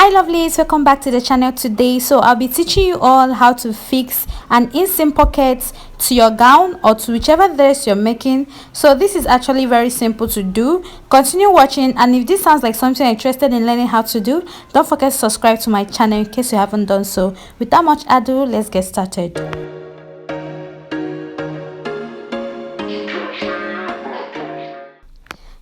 Hi lovelies, welcome back to the channel today. So I'll be teaching you all how to fix an inseam pocket to your gown or to whichever dress you're making. So this is actually very simple to do. Continue watching, and if this sounds like something you're interested in learning how to do, don't forget to subscribe to my channel in case you haven't done so. Without much ado, let's get started.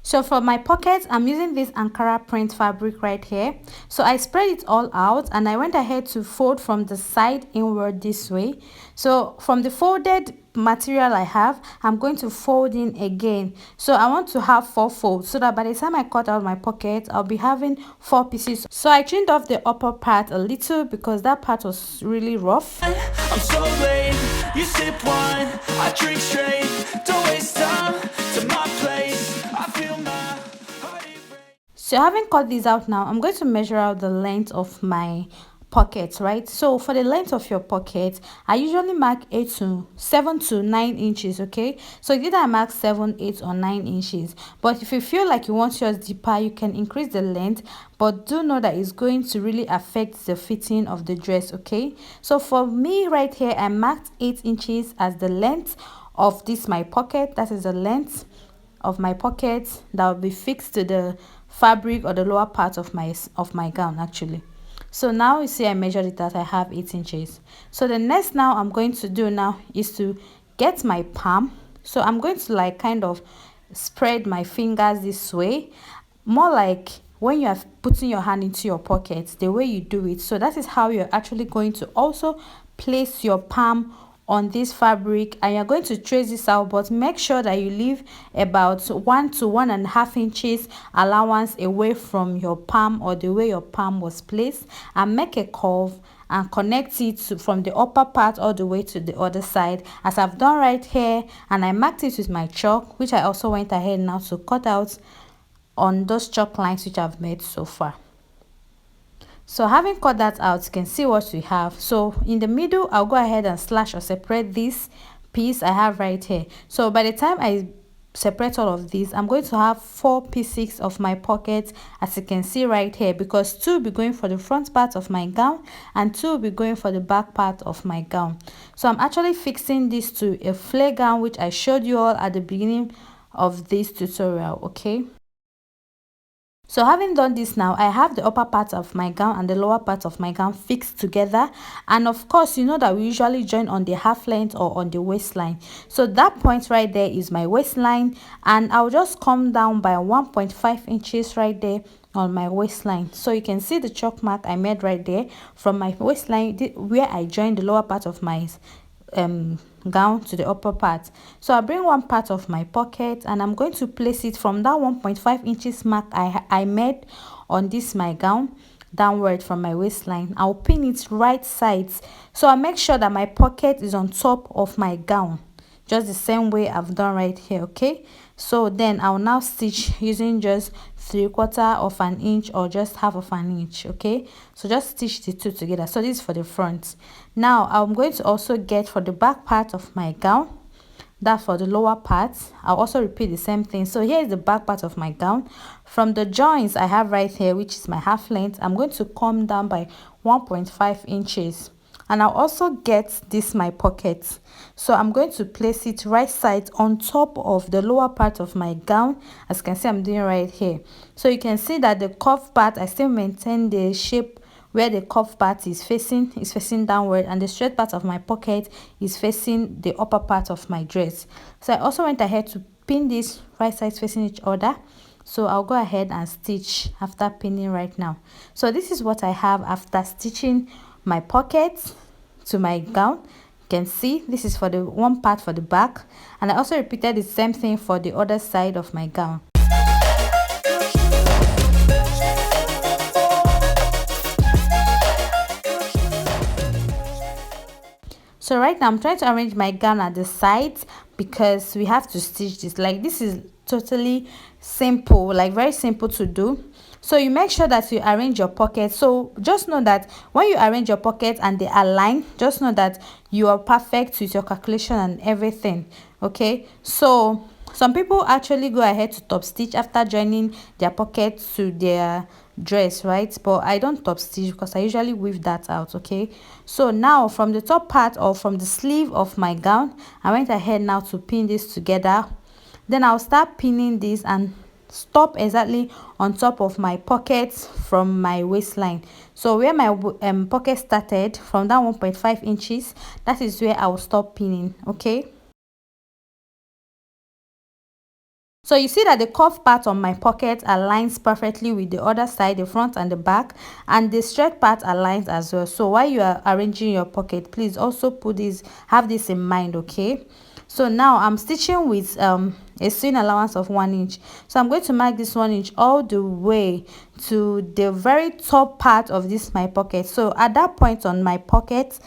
So for my pockets, I'm using this Ankara print fabric right here. So I spread it all out and I went ahead to fold from the side inward this way. So from the folded material I have, I'm going to fold in again. So I want to have 4 folds so that by the time I cut out my pocket, I'll be having 4 pieces. So I trimmed off the upper part a little because that part was really rough. I'm so late, you sip wine, I drink straight, don't waste time to my place, I feel my heart erase. So having cut these out now, I'm going to measure out the length of my pockets, right? So for the length of your pocket, I usually mark 7 to 9 inches, okay? So either I mark 7, 8 or 9 inches, but if you feel like you want yours deeper, you can increase the length, but do know that it's going to really affect the fitting of the dress, okay? So for me right here, I marked 8 inches as the length of this my pocket. That is the length of my pocket that will be fixed to the fabric or the lower part of my gown actually. So now you see I measured it that I have 8 inches. So the next now I'm going to do now is to get my palm. So I'm going to like kind of spread my fingers this way, more like when you are putting your hand into your pocket, the way you do it. So that is how you're actually going to also place your palm on this fabric, and you're going to trace this out, but make sure that you leave about 1 to 1.5 inches allowance away from your palm or the way your palm was placed, and make a curve and connect it from the upper part all the way to the other side as I've done right here. And I marked it with my chalk, which I also went ahead now to cut out on those chalk lines which I've made so far. So having cut that out, you can see what we have. So in the middle, I'll go ahead and slash or separate this piece I have right here. So by the time I separate all of these, I'm going to have 4 pieces of my pocket, as you can see right here, because 2 will be going for the front part of my gown and 2 will be going for the back part of my gown. So I'm actually fixing this to a flare gown, which I showed you all at the beginning of this tutorial, okay? So having done this now, I have the upper part of my gown and the lower part of my gown fixed together, and of course you know that we usually join on the half length or on the waistline. So that point right there is my waistline, and I'll just come down by 1.5 inches right there on my waistline. So you can see the chalk mark I made right there from my waistline where I joined the lower part of my gown to the upper part. So I bring one part of my pocket and I'm going to place it from that 1.5 inches mark I made on this my gown downward from my waistline. I'll pin it right sides, so I make sure that my pocket is on top of my gown, just the same way I've done right here, okay? So then I'll now stitch using just 3/4 of an inch or just half of an inch, okay? So just stitch the two together. So this is for the front. Now I'm going to also get for the back part of my gown, that for the lower part. I'll also repeat the same thing. So here is the back part of my gown. From the joints I have right here, which is my half length, I'm going to come down by 1.5 inches. And I'll also get this my pocket. So I'm going to place it right side on top of the lower part of my gown, as you can see I'm doing right here. So you can see that the cuff part, I still maintain the shape where the cuff part is facing downward, and the straight part of my pocket is facing the upper part of my dress. So I also went ahead to pin this right sides facing each other. So I'll go ahead and stitch after pinning right now. So this is what I have after stitching my pocket to my gown. You can see this is for the one part for the back, and I also repeated the same thing for the other side of my gown. So right now I'm trying to arrange my gown at the sides because we have to stitch this. Like, this is totally simple, like very simple to do. So you make sure that you arrange your pockets. So just know that when you arrange your pockets and they align, just know that you are perfect with your calculation and everything, okay? So Some people actually go ahead to top stitch after joining their pocket to their dress, right? But I don't top stitch because I usually weave that out. Okay, so now from the top part or from the sleeve of my gown, I went ahead now to pin this together. Then I'll start pinning this and stop exactly on top of my pockets from my waistline. So where my pocket started from that 1.5 inches, that is where I will stop pinning. Okay, so you see that the cuff part on my pocket aligns perfectly with the other side, the front and the back, and the straight part aligns as well. So while you are arranging your pocket, please also have this in mind. Okay, so now I'm stitching with a sewing allowance of 1 inch. So I'm going to mark this 1 inch all the way to the very top part of this my pocket. So at that point on my pocket,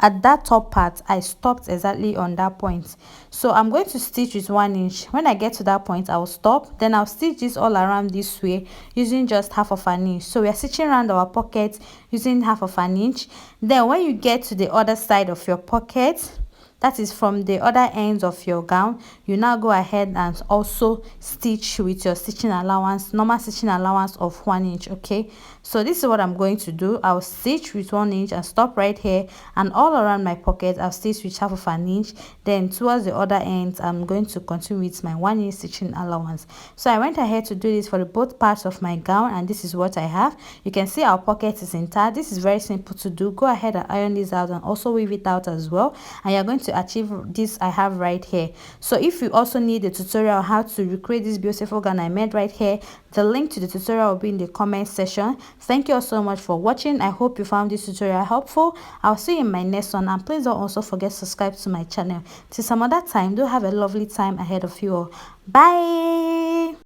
at that top part, I stopped exactly on that point. So I'm going to stitch with 1 inch. When I get to that point, I'll stop. Then I'll stitch this all around this way using just half of an inch. So we are stitching around our pocket using half of an inch. Then when you get to the other side of your pocket, that is from the other ends of your gown, you now go ahead and also stitch with your stitching allowance, normal stitching allowance of 1 inch. Okay, so this is what I'm going to do. I'll stitch with 1 inch and stop right here, and all around my pocket I'll stitch with half of an inch. Then towards the other ends, I'm going to continue with my 1 inch stitching allowance. So I went ahead to do this for both parts of my gown, and this is what I have. You can see our pocket is intact. This is very simple to do. Go ahead and iron this out and also weave it out as well, and you're going to achieve this I have right here. So if you also need a tutorial on how to recreate this beautiful gown I made right here, the link to the tutorial will be in the comment section. Thank you all so much for watching. I hope you found this tutorial helpful. I'll see you in my next one, and please don't also forget to subscribe to my channel. Till some other time, do have a lovely time ahead of you all. Bye.